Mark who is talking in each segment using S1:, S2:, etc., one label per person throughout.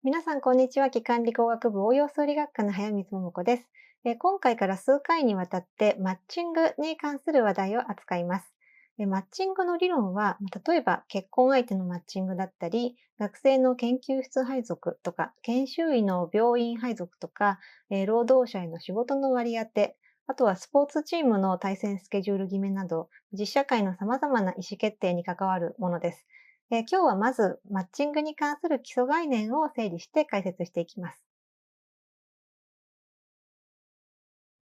S1: 皆さん、こんにちは。機管理工学部応用数理学科の早水桃子です。今回から数回にわたってマッチングに関する話題を扱います。マッチングの理論は、例えば結婚相手のマッチングだったり、学生の研究室配属とか、研修医の病院配属とか、労働者への仕事の割り当て、あとはスポーツチームの対戦スケジュール決めなど、実社会の様々な意思決定に関わるものです。今日はまずマッチングに関する基礎概念を整理して解説していきます。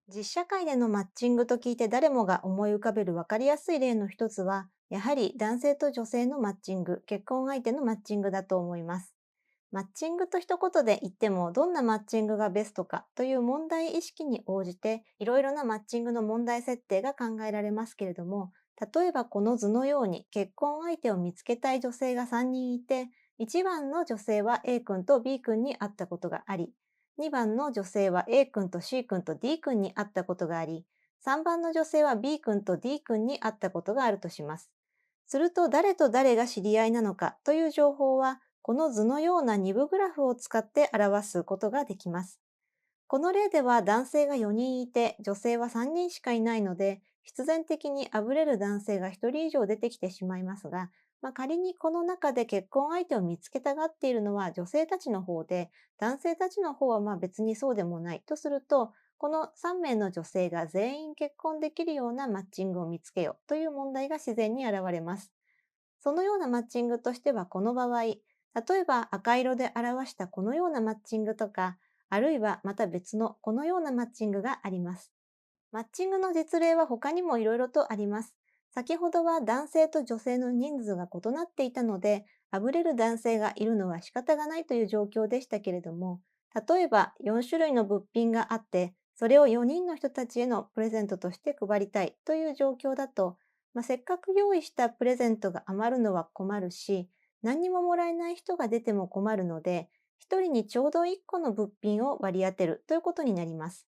S1: 実社会でのマッチングと聞いて誰もが思い浮かべる分かりやすい例の一つは、やはり男性と女性のマッチング、結婚相手のマッチングだと思います。マッチングと一言で言っても、どんなマッチングがベストかという問題意識に応じて、いろいろなマッチングの問題設定が考えられますけれども、例えばこの図のように結婚相手を見つけたい女性が3人いて、1番の女性は A 君と B 君に会ったことがあり、2番の女性は A 君と C 君と D 君に会ったことがあり、3番の女性は B 君と D 君に会ったことがあるとします。すると誰と誰が知り合いなのかという情報は、この図のような二部グラフを使って表すことができます。この例では男性が4人いて女性は3人しかいないので、必然的にあぶれる男性が1人以上出てきてしまいますが、仮にこの中で結婚相手を見つけたがっているのは女性たちの方で、男性たちの方は別にそうでもないとすると、この3名の女性が全員結婚できるようなマッチングを見つけようという問題が自然に現れます。そのようなマッチングとしては、この場合、例えば赤色で表したこのようなマッチングとか、あるいはまた別のこのようなマッチングがあります。マッチングの実例は他にもいろいろとあります。先ほどは男性と女性の人数が異なっていたので、あぶれる男性がいるのは仕方がないという状況でしたけれども、例えば4種類の物品があって、それを4人の人たちへのプレゼントとして配りたいという状況だと、せっかく用意したプレゼントが余るのは困るし、何にももらえない人が出ても困るので、1人にちょうど1個の物品を割り当てるということになります。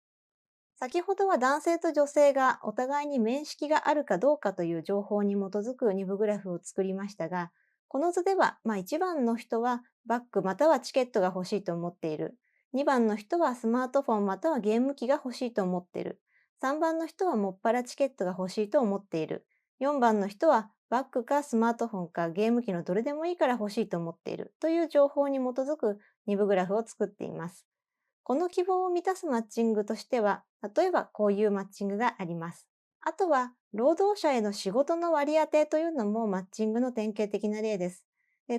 S1: 先ほどは男性と女性がお互いに面識があるかどうかという情報に基づく二部グラフを作りましたが、この図では、1番の人はバッグまたはチケットが欲しいと思っている。2番の人はスマートフォンまたはゲーム機が欲しいと思っている。3番の人はもっぱらチケットが欲しいと思っている。4番の人はバッグかスマートフォンかゲーム機のどれでもいいから欲しいと思っているという情報に基づく二部グラフを作っています。この希望を満たすマッチングとしては、例えばこういうマッチングがあります。あとは、労働者への仕事の割り当てというのもマッチングの典型的な例です。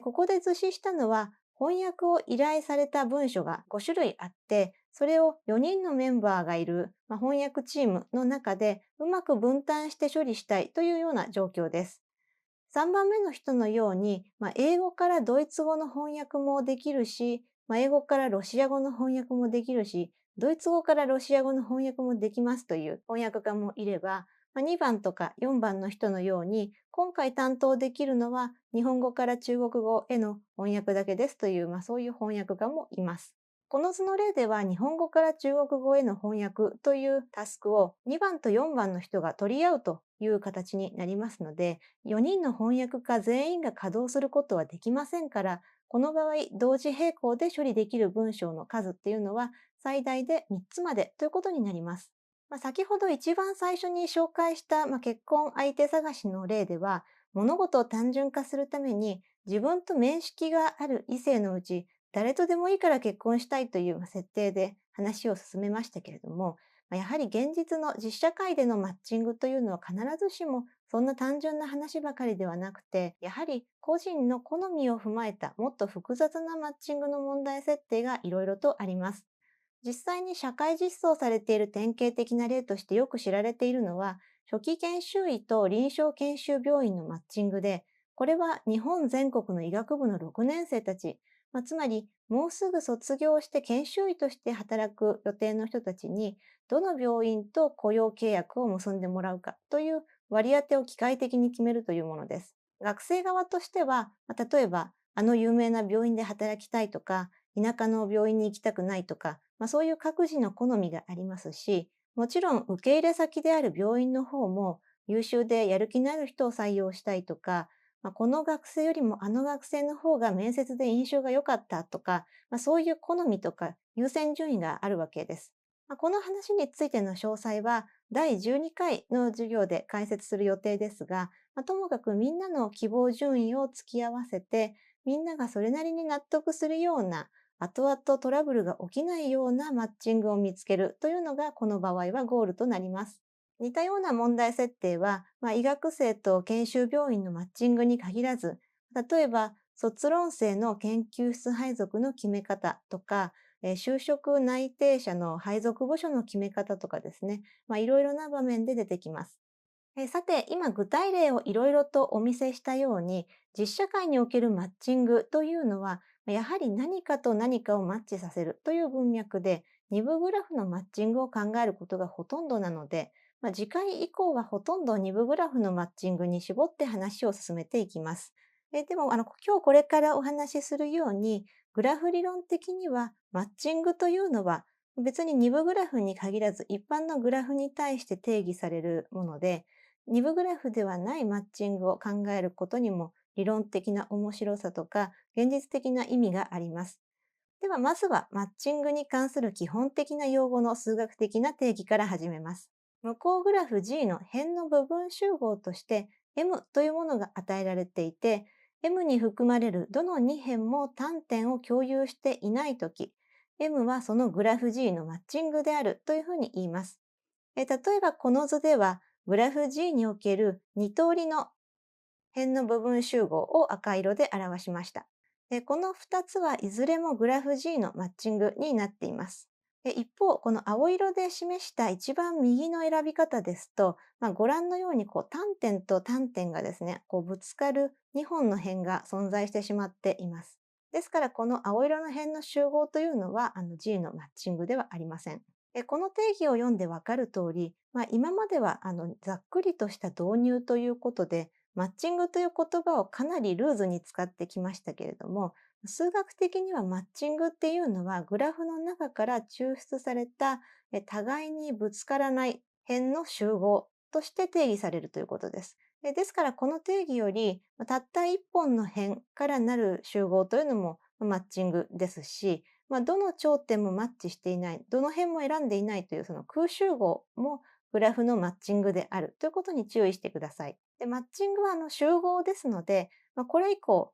S1: ここで図示したのは、翻訳を依頼された文書が5種類あって、それを4人のメンバーがいる、翻訳チームの中でうまく分担して処理したいというような状況です。3番目の人のように、英語からドイツ語の翻訳もできるし、英語からロシア語の翻訳もできるし、ドイツ語からロシア語の翻訳もできますという翻訳家もいれば、2番とか4番の人のように、今回担当できるのは日本語から中国語への翻訳だけですという、そういう翻訳家もいます。この図の例では日本語から中国語への翻訳というタスクを2番と4番の人が取り合うという形になりますので、4人の翻訳家全員が稼働することはできませんから、この場合、同時並行で処理できる文章の数っていうのは最大で3つまでということになります。先ほど一番最初に紹介した、結婚相手探しの例では、物事を単純化するために自分と面識がある異性のうち誰とでもいいから結婚したいという設定で話を進めましたけれども、やはり現実の実社会でのマッチングというのは必ずしもそんな単純な話ばかりではなくて、やはり個人の好みを踏まえたもっと複雑なマッチングの問題設定がいろいろとあります。実際に社会実装されている典型的な例としてよく知られているのは、初期研修医と臨床研修病院のマッチングで、これは日本全国の医学部の6年生たち、つまりもうすぐ卒業して研修医として働く予定の人たちに、どの病院と雇用契約を結んでもらうかという割り当てを機械的に決めるというものです。学生側としては、例えば、あの有名な病院で働きたいとか、田舎の病院に行きたくないとか、そういう各自の好みがありますし、もちろん受け入れ先である病院の方も優秀でやる気のある人を採用したいとか、この学生よりもあの学生の方が面接で印象が良かったとか、そういう好みとか優先順位があるわけです。この話についての詳細は第12回の授業で解説する予定ですが、ともかくみんなの希望順位を突き合わせて、みんながそれなりに納得するような、後々トラブルが起きないようなマッチングを見つけるというのがこの場合はゴールとなります。似たような問題設定は、医学生と研修病院のマッチングに限らず、例えば卒論生の研究室配属の決め方とか、就職内定者の配属部署の決め方とかですね、いろいろな場面で出てきます。さて、今具体例をいろいろとお見せしたように、実社会におけるマッチングというのは、やはり何かと何かをマッチさせるという文脈で、二部グラフのマッチングを考えることがほとんどなので、次回以降はほとんど二部グラフのマッチングに絞って話を進めていきます。でも今日これからお話しするように、グラフ理論的にはマッチングというのは別に二部グラフに限らず一般のグラフに対して定義されるもので、二部グラフではないマッチングを考えることにも理論的な面白さとか現実的な意味があります。ではまずはマッチングに関する基本的な用語の数学的な定義から始めます。向こうグラフ G の辺の部分集合として M というものが与えられていて、M に含まれるどの2辺も単点を共有していないとき、M はそのグラフ G のマッチングであるというふうに言います。例えばこの図では、グラフ G における2通りの辺の部分集合を赤色で表しました。この2つはいずれもグラフ G のマッチングになっています。一方、この青色で示した一番右の選び方ですと、ご覧のように単点と単点がですね、ぶつかる2本の辺が存在してしまっています。ですから、この青色の辺の集合というのはG のマッチングではありません。この定義を読んでわかる通り、今まではざっくりとした導入ということで、マッチングという言葉をかなりルーズに使ってきましたけれども、数学的にはマッチングっていうのはグラフの中から抽出された互いにぶつからない辺の集合として定義されるということです。ですからこの定義よりたった一本の辺からなる集合というのもマッチングですし、どの頂点もマッチしていない、どの辺も選んでいないというその空集合もグラフのマッチングであるということに注意してください。で、マッチングは集合ですので、これ以降、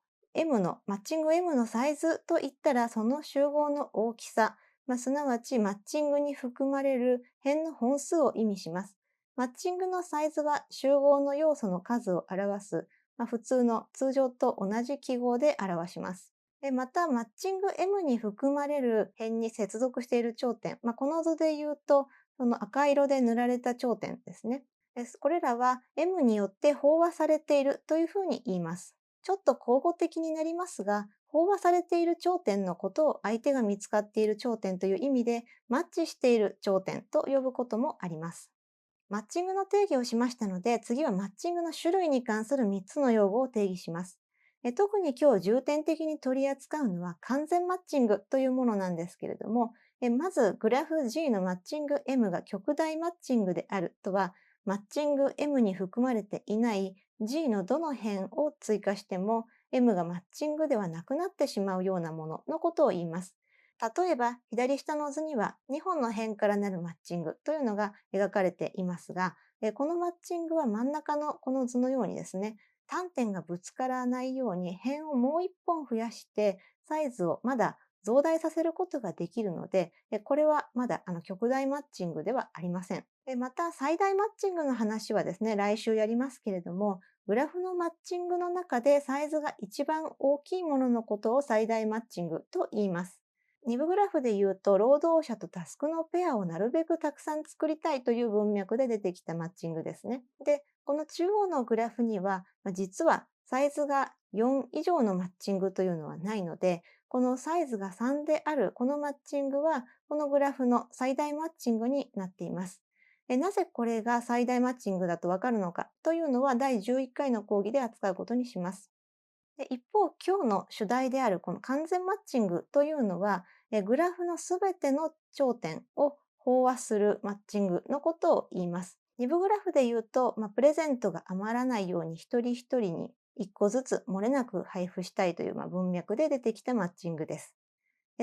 S1: マッチング M のサイズといったら、その集合の大きさ、すなわちマッチングに含まれる辺の本数を意味します。マッチングのサイズは集合の要素の数を表す、普通の通常と同じ記号で表します。また、マッチング M に含まれる辺に接続している頂点、この図で言うと、その赤色で塗られた頂点ですね。これらは M によって飽和されているというふうに言います。ちょっと口語的になりますが、飽和されている頂点のことを相手が見つかっている頂点という意味で、マッチしている頂点と呼ぶこともあります。マッチングの定義をしましたので、次はマッチングの種類に関する3つの用語を定義します。特に今日重点的に取り扱うのは完全マッチングというものなんですけれども、まずグラフ G のマッチング M が極大マッチングであるとは、マッチング M に含まれていない G のどの辺を追加しても M がマッチングではなくなってしまうようなもののことを言います。例えば、左下の図には2本の辺からなるマッチングというのが描かれていますが、このマッチングは真ん中のこの図のようにですね、単点がぶつからないように辺をもう1本増やしてサイズをまだ増大させることができるので、これはまだ極大マッチングではありません。また、最大マッチングの話はですね、来週やりますけれども、グラフのマッチングの中でサイズが一番大きいもののことを最大マッチングと言います。二部グラフで言うと、労働者とタスクのペアをなるべくたくさん作りたいという文脈で出てきたマッチングですね。で、この中央のグラフには、実はサイズが4以上のマッチングというのはないので、このサイズが3であるこのマッチングは、このグラフの最大マッチングになっています。なぜこれが最大マッチングだとわかるのかというのは第11回の講義で扱うことにします。で一方、今日の主題であるこの完全マッチングというのは、グラフのすべての頂点を飽和するマッチングのことを言います。二部グラフで言うと、プレゼントが余らないように一人一人に1個ずつ漏れなく配布したいという、文脈で出てきたマッチングです。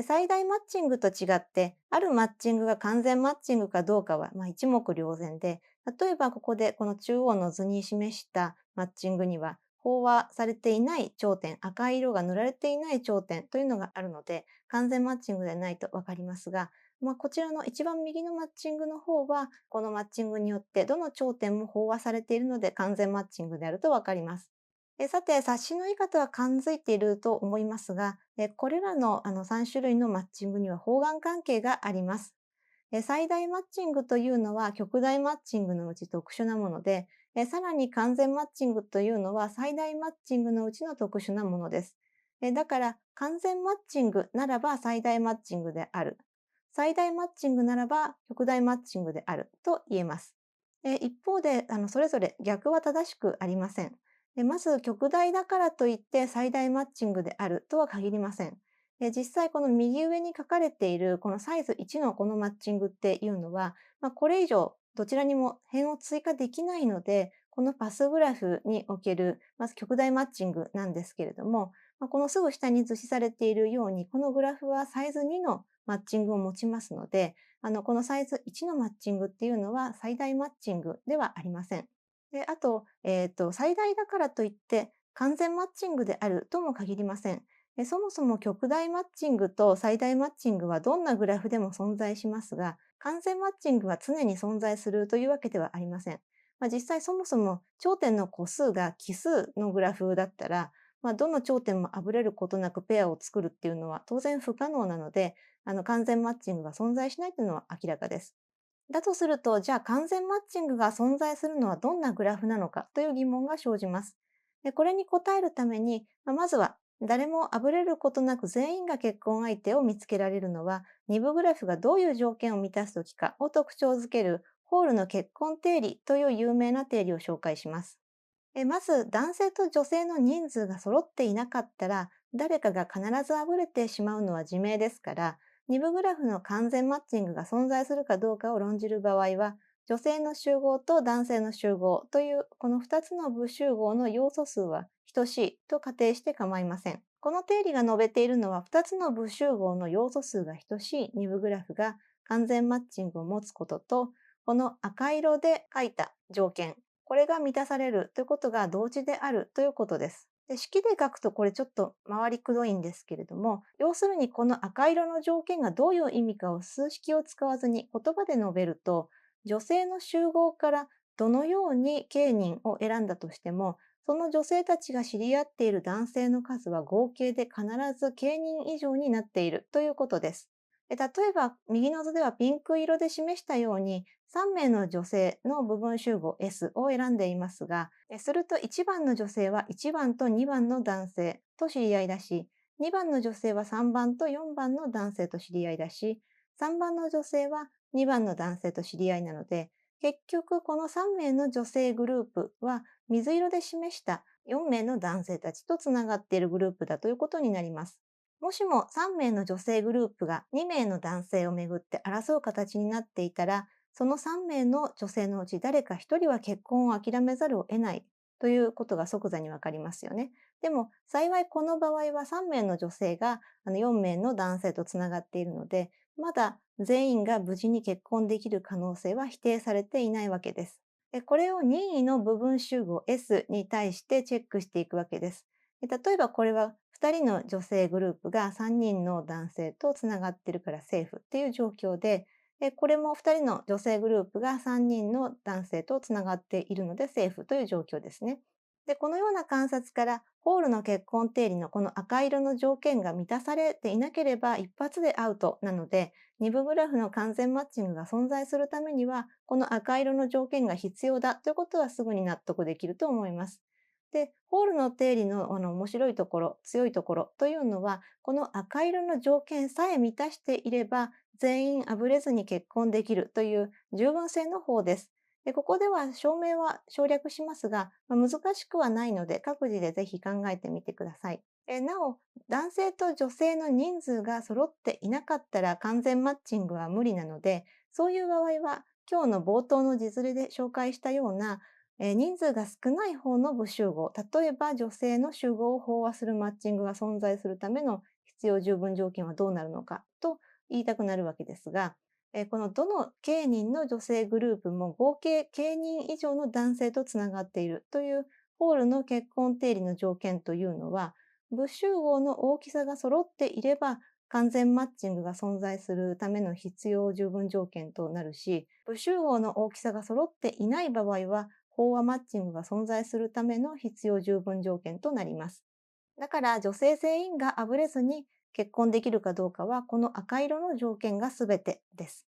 S1: 最大マッチングと違って、あるマッチングが完全マッチングかどうかは、一目瞭然で、例えばここでこの中央の図に示したマッチングには、飽和されていない頂点、赤い色が塗られていない頂点というのがあるので、完全マッチングでないとわかりますが、こちらの一番右のマッチングの方は、このマッチングによってどの頂点も飽和されているので完全マッチングであるとわかります。さて、察しのいい方は感づいていると思いますが、これらの3種類のマッチングには方眼関係があります。最大マッチングというのは極大マッチングのうち特殊なもので、さらに完全マッチングというのは最大マッチングのうちの特殊なものです。だから完全マッチングならば最大マッチングである。最大マッチングならば極大マッチングであると言えます。一方で、それぞれ逆は正しくありません。まず、極大だからといって最大マッチングであるとは限りません。実際この右上に書かれているこのサイズ1のこのマッチングっていうのは、これ以上どちらにも辺を追加できないので、このパスグラフにおける、まず極大マッチングなんですけれども、このすぐ下に図示されているように、このグラフはサイズ2のマッチングを持ちますので、このサイズ1のマッチングっていうのは最大マッチングではありません。で、あと、最大だからといって完全マッチングであるとも限りません。そもそも極大マッチングと最大マッチングはどんなグラフでも存在しますが、完全マッチングは常に存在するというわけではありません。実際そもそも頂点の個数が奇数のグラフだったら、どの頂点もあぶれることなくペアを作るっていうのは当然不可能なので、完全マッチングが存在しないというのは明らかです。だとすると、じゃあ完全マッチングが存在するのはどんなグラフなのかという疑問が生じます。これに答えるために、まずは誰もあぶれることなく全員が結婚相手を見つけられるのは、二部グラフがどういう条件を満たすときかを特徴づけるホールの結婚定理という有名な定理を紹介します。まず、男性と女性の人数が揃っていなかったら、誰かが必ずあぶれてしまうのは自明ですから、二部グラフの完全マッチングが存在するかどうかを論じる場合は、女性の集合と男性の集合というこの2つの部集合の要素数は等しいと仮定して構いません。この定理が述べているのは2つの部集合の要素数が等しい二部グラフが完全マッチングを持つことと、この赤色で書いた条件、これが満たされるということが同時であるということです。式で書くとこれちょっと回りくどいんですけれども、要するにこの赤色の条件がどういう意味かを数式を使わずに言葉で述べると、女性の集合からどのように計人を選んだとしても、その女性たちが知り合っている男性の数は合計で必ず計人以上になっているということです。例えば、右の図ではピンク色で示したように、3名の女性の部分集合 S を選んでいますが、すると1番の女性は1番と2番の男性と知り合いだし、2番の女性は3番と4番の男性と知り合いだし、3番の女性は2番の男性と知り合いなので、結局この3名の女性グループは水色で示した4名の男性たちとつながっているグループだということになります。もしも3名の女性グループが2名の男性をめぐって争う形になっていたら、その3名の女性のうち誰か1人は結婚を諦めざるを得ないということが即座にわかりますよね。でも幸いこの場合は3名の女性が4名の男性とつながっているので、まだ全員が無事に結婚できる可能性は否定されていないわけです。これを任意の部分集合 S に対してチェックしていくわけです。例えばこれは2人の女性グループが3人の男性とつながっているからセーフっていう状況で、これも2人の女性グループが3人の男性とつながっているのでセーフという状況ですね。で、このような観察からホールの結婚定理のこの赤色の条件が満たされていなければ一発でアウトなので、二部グラフの完全マッチングが存在するためには、この赤色の条件が必要だということはすぐに納得できると思います。で、ホールの定理の面白いところ、強いところというのは、この赤色の条件さえ満たしていれば、全員あぶれずに結婚できるという十分性の方です。で、ここでは証明は省略しますが、難しくはないので、各自でぜひ考えてみてください。なお、男性と女性の人数が揃っていなかったら完全マッチングは無理なので、そういう場合は、今日の冒頭の実例で紹介したような、人数が少ない方の部集合、例えば女性の集合を飽和するマッチングが存在するための必要十分条件はどうなるのかと言いたくなるわけですが、このどの K 人の女性グループも合計 K 人以上の男性とつながっているというホールの結婚定理の条件というのは、部集合の大きさが揃っていれば完全マッチングが存在するための必要十分条件となるし、部集合の大きさが揃っていない場合は、飽和マッチングが存在するための必要十分条件となります。だから女性全員があぶれずに結婚できるかどうかは、この赤色の条件が全てです。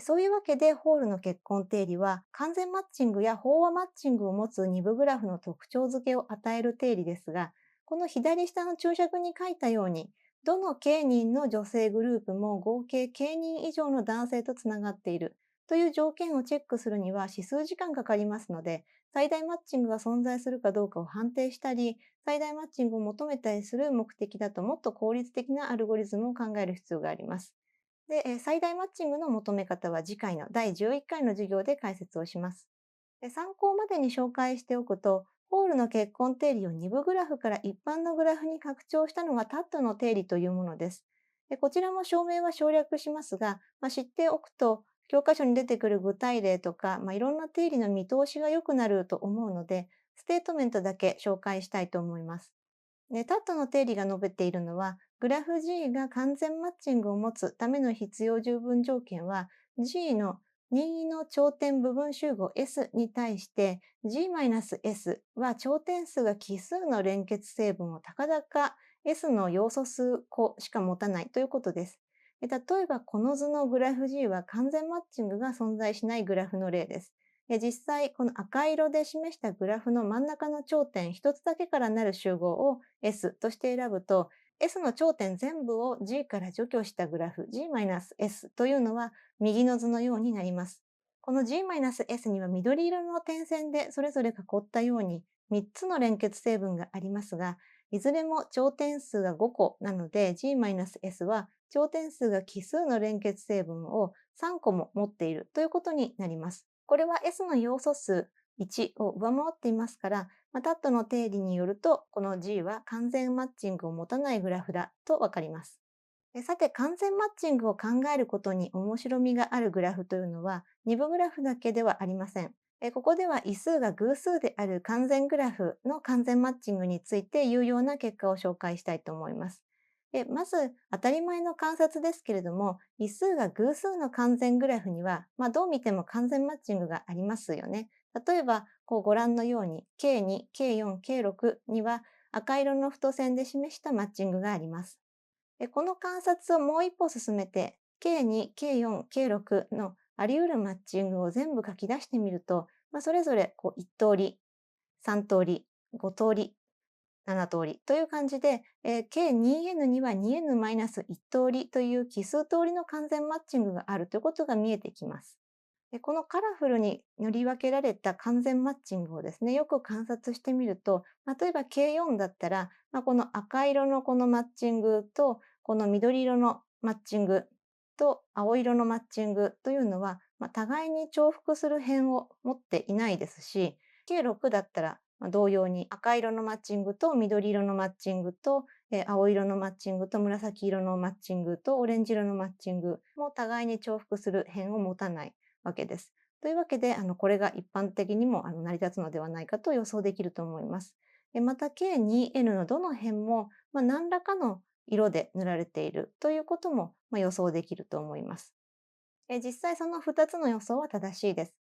S1: そういうわけで、ホールの結婚定理は、完全マッチングや飽和マッチングを持つ二部グラフの特徴付けを与える定理ですが、この左下の注釈に書いたように、どの K 人の女性グループも合計 K 人以上の男性とつながっているという条件をチェックするには指数時間かかりますので、最大マッチングが存在するかどうかを判定したり、最大マッチングを求めたりする目的だと、もっと効率的なアルゴリズムを考える必要があります。で、最大マッチングの求め方は次回の第11回の授業で解説をします。参考までに紹介しておくと、ホールの結婚定理を二部グラフから一般のグラフに拡張したのがタットの定理というものです。こちらも証明は省略しますが、知っておくと、教科書に出てくる具体例とか、いろんな定理の見通しが良くなると思うので、ステートメントだけ紹介したいと思います。タットの定理が述べているのは、グラフ G が完全マッチングを持つための必要十分条件は、G の任意の頂点部分集合 S に対して G-S は頂点数が奇数の連結成分をたかだか S の要素数個しか持たないということです。例えばこの図のグラフ G は完全マッチングが存在しないグラフの例です。実際、この赤色で示したグラフの真ん中の頂点一つだけからなる集合を S として選ぶと、S の頂点全部を G から除去したグラフ G-S というのは右の図のようになります。この G-S には緑色の点線でそれぞれ囲ったように3つの連結成分がありますが、いずれも頂点数が5個なので G-S は頂点数が奇数の連結成分を3個も持っているということになります。これは S の要素数1を上回っていますから、タットの定理によると、この G は完全マッチングを持たないグラフだとわかります。さて、完全マッチングを考えることに面白みがあるグラフというのは、二部グラフだけではありません。ここでは異数が偶数である完全グラフの完全マッチングについて有用な結果を紹介したいと思います。まず、当たり前の観察ですけれども、異数が偶数の完全グラフには、どう見ても完全マッチングがありますよね。例えば、ご覧のように、K2、K4、K6 には赤色の太線で示したマッチングがあります。この観察をもう一歩進めて、K2、K4、K6 のあり得るマッチングを全部書き出してみると、それぞれ1通り、3通り、5通り、7通りという感じで、計 2n には 2n-1 通りという奇数通りの完全マッチングがあるということが見えてきます。このカラフルに塗り分けられた完全マッチングをですね、よく観察してみると、例えば K4 だったら、この赤色のこのマッチングと、この緑色のマッチングと青色のマッチングというのは、互いに重複する辺を持っていないですし、K6 だったら、同様に赤色のマッチングと緑色のマッチングと、青色のマッチングと紫色のマッチングとオレンジ色のマッチングも互いに重複する辺を持たないわけです。というわけで、これが一般的にも成り立つのではないかと予想できると思います。また、K2N のどの辺も、何らかの色で塗られているということも、予想できると思います。実際その2つの予想は正しいです。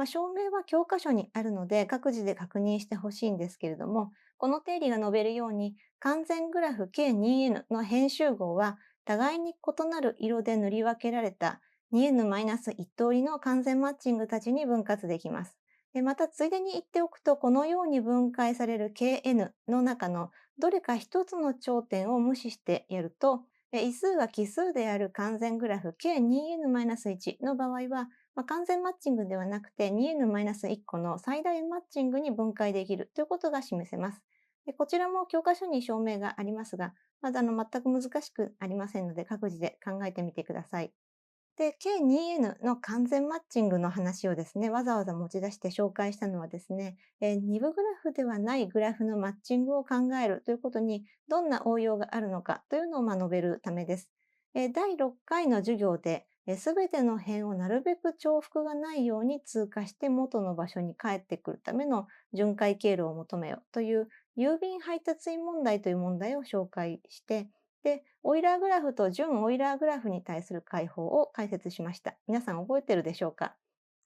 S1: 証明は教科書にあるので各自で確認してほしいんですけれども、この定理が述べるように、完全グラフ K2N の編集号は互いに異なる色で塗り分けられた 2n-1 通りの完全マッチングたちに分割できます。また、ついでに言っておくと、このように分解される Kn の中のどれか一つの頂点を無視してやると、異数が奇数である完全グラフ K2n-1 の場合は、完全マッチングではなくて 2n-1 個の最大マッチングに分解できるということが示せます。こちらも教科書に証明がありますが、まだ全く難しくありませんので各自で考えてみてください。で、K2N の完全マッチングの話をですね、わざわざ持ち出して紹介したのはですね、二部グラフではないグラフのマッチングを考えるということに、どんな応用があるのかというのを述べるためです。第6回の授業で、すべての辺をなるべく重複がないように通過して元の場所に帰ってくるための巡回経路を求めよという郵便配達員問題という問題を紹介して、で、オイラーグラフと準オイラーグラフに対する解法を解説しました。皆さん覚えてるでしょうか？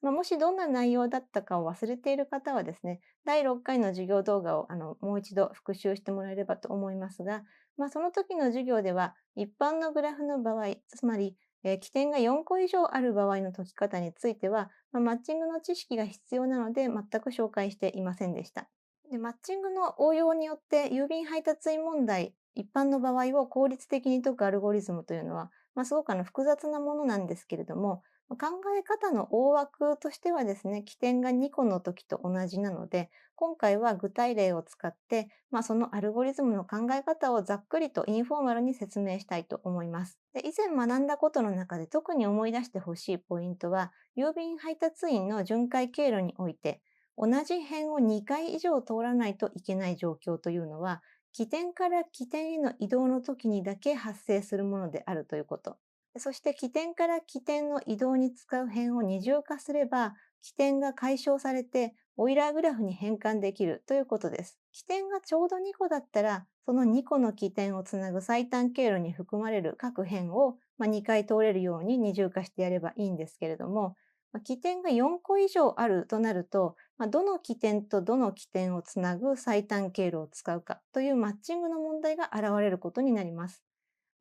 S1: もしどんな内容だったかを忘れている方はですね、第6回の授業動画をもう一度復習してもらえればと思いますが、その時の授業では一般のグラフの場合、つまり、起点が4個以上ある場合の解き方については、マッチングの知識が必要なので全く紹介していませんでした。で、マッチングの応用によって郵便配達員問題、一般の場合を効率的に解くアルゴリズムというのは、すごく複雑なものなんですけれども、考え方の大枠としてはですね、起点が2個の時と同じなので、今回は具体例を使って、そのアルゴリズムの考え方をざっくりとインフォーマルに説明したいと思います。で、以前学んだことの中で特に思い出してほしいポイントは、郵便配達員の巡回経路において、同じ辺を2回以上通らないといけない状況というのは、起点から起点への移動の時にだけ発生するものであるということ。そして起点から起点の移動に使う辺を二重化すれば、起点が解消されてオイラーグラフに変換できるということです。起点がちょうど2個だったら、その2個の起点をつなぐ最短経路に含まれる各辺を2回通れるように二重化してやればいいんですけれども、起点が4個以上あるとなると、どの起点とどの起点をつなぐ最短経路を使うかというマッチングの問題が現れることになります。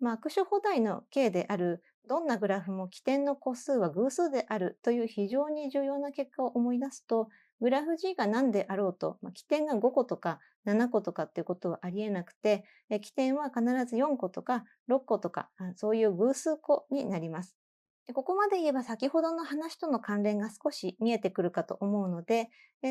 S1: 握手補題の形である、どんなグラフも起点の個数は偶数であるという非常に重要な結果を思い出すと、グラフ G が何であろうと、起点が5個とか7個とかっていうことはありえなくて、起点は必ず4個とか6個とか、そういう偶数個になります。ここまで言えば先ほどの話との関連が少し見えてくるかと思うので、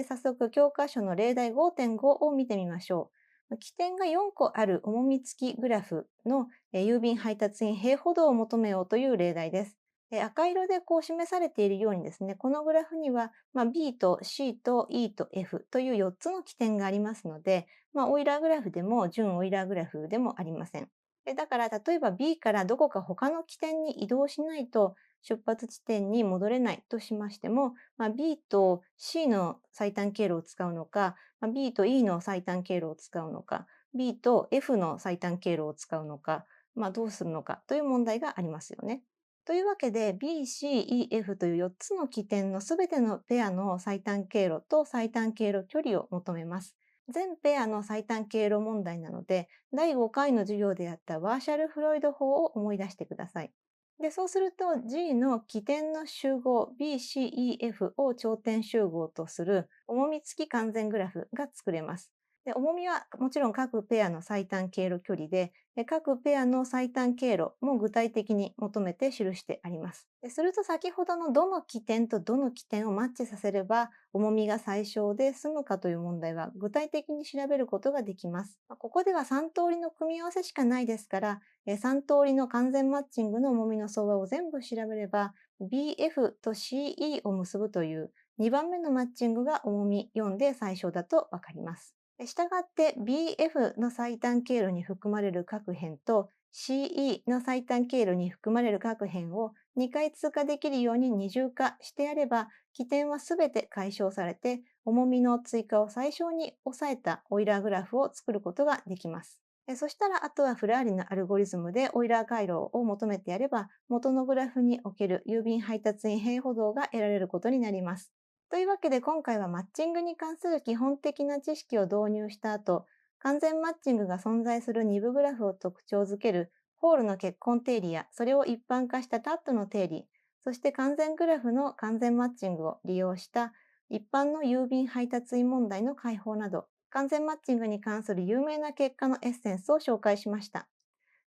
S1: 早速教科書の例題5.5を見てみましょう。起点が4個ある重み付きグラフの郵便配達員平歩道を求めようという例題です。赤色でこう示されているようにですね、このグラフには、B と C と E と F という4つの起点がありますので、オイラーグラフでも準オイラーグラフでもありません。だから例えば B からどこか他の起点に移動しないと出発地点に戻れないとしましても、B と C の最短経路を使うのか、B と E の最短経路を使うのか、B と F の最短経路を使うのか、どうするのかという問題がありますよね。というわけで B、C、E、F という4つの起点のすべてのペアの最短経路と最短経路距離を求めます。全ペアの最短経路問題なので、第5回の授業でやったワーシャル・フロイド法を思い出してください。で、そうすると G の起点の集合 BCEF を頂点集合とする重み付き完全グラフが作れます。で、重みはもちろん各ペアの最短経路距離で、各ペアの最短経路も具体的に求めて記してあります。すると先ほどのどの起点とどの起点をマッチさせれば重みが最小で済むかという問題は具体的に調べることができます。ここでは3通りの組み合わせしかないですから、3通りの完全マッチングの重みの相場を全部調べれば、BF と CE を結ぶという2番目のマッチングが重み4で最小だとわかります。したがって BF の最短経路に含まれる各辺と CE の最短経路に含まれる各辺を2回通過できるように二重化してやれば、起点はすべて解消されて、重みの追加を最小に抑えたオイラーグラフを作ることができます。そしたら、あとはフラーリのアルゴリズムでオイラー回路を求めてやれば、元のグラフにおける郵便配達員平歩道が得られることになります。というわけで今回はマッチングに関する基本的な知識を導入した後、完全マッチングが存在する二部グラフを特徴づけるホールの結婚定理や、それを一般化したタットの定理、そして完全グラフの完全マッチングを利用した一般の郵便配達員問題の解放など、完全マッチングに関する有名な結果のエッセンスを紹介しました。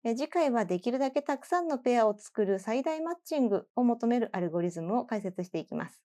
S1: 次回はできるだけたくさんのペアを作る最大マッチングを求めるアルゴリズムを解説していきます。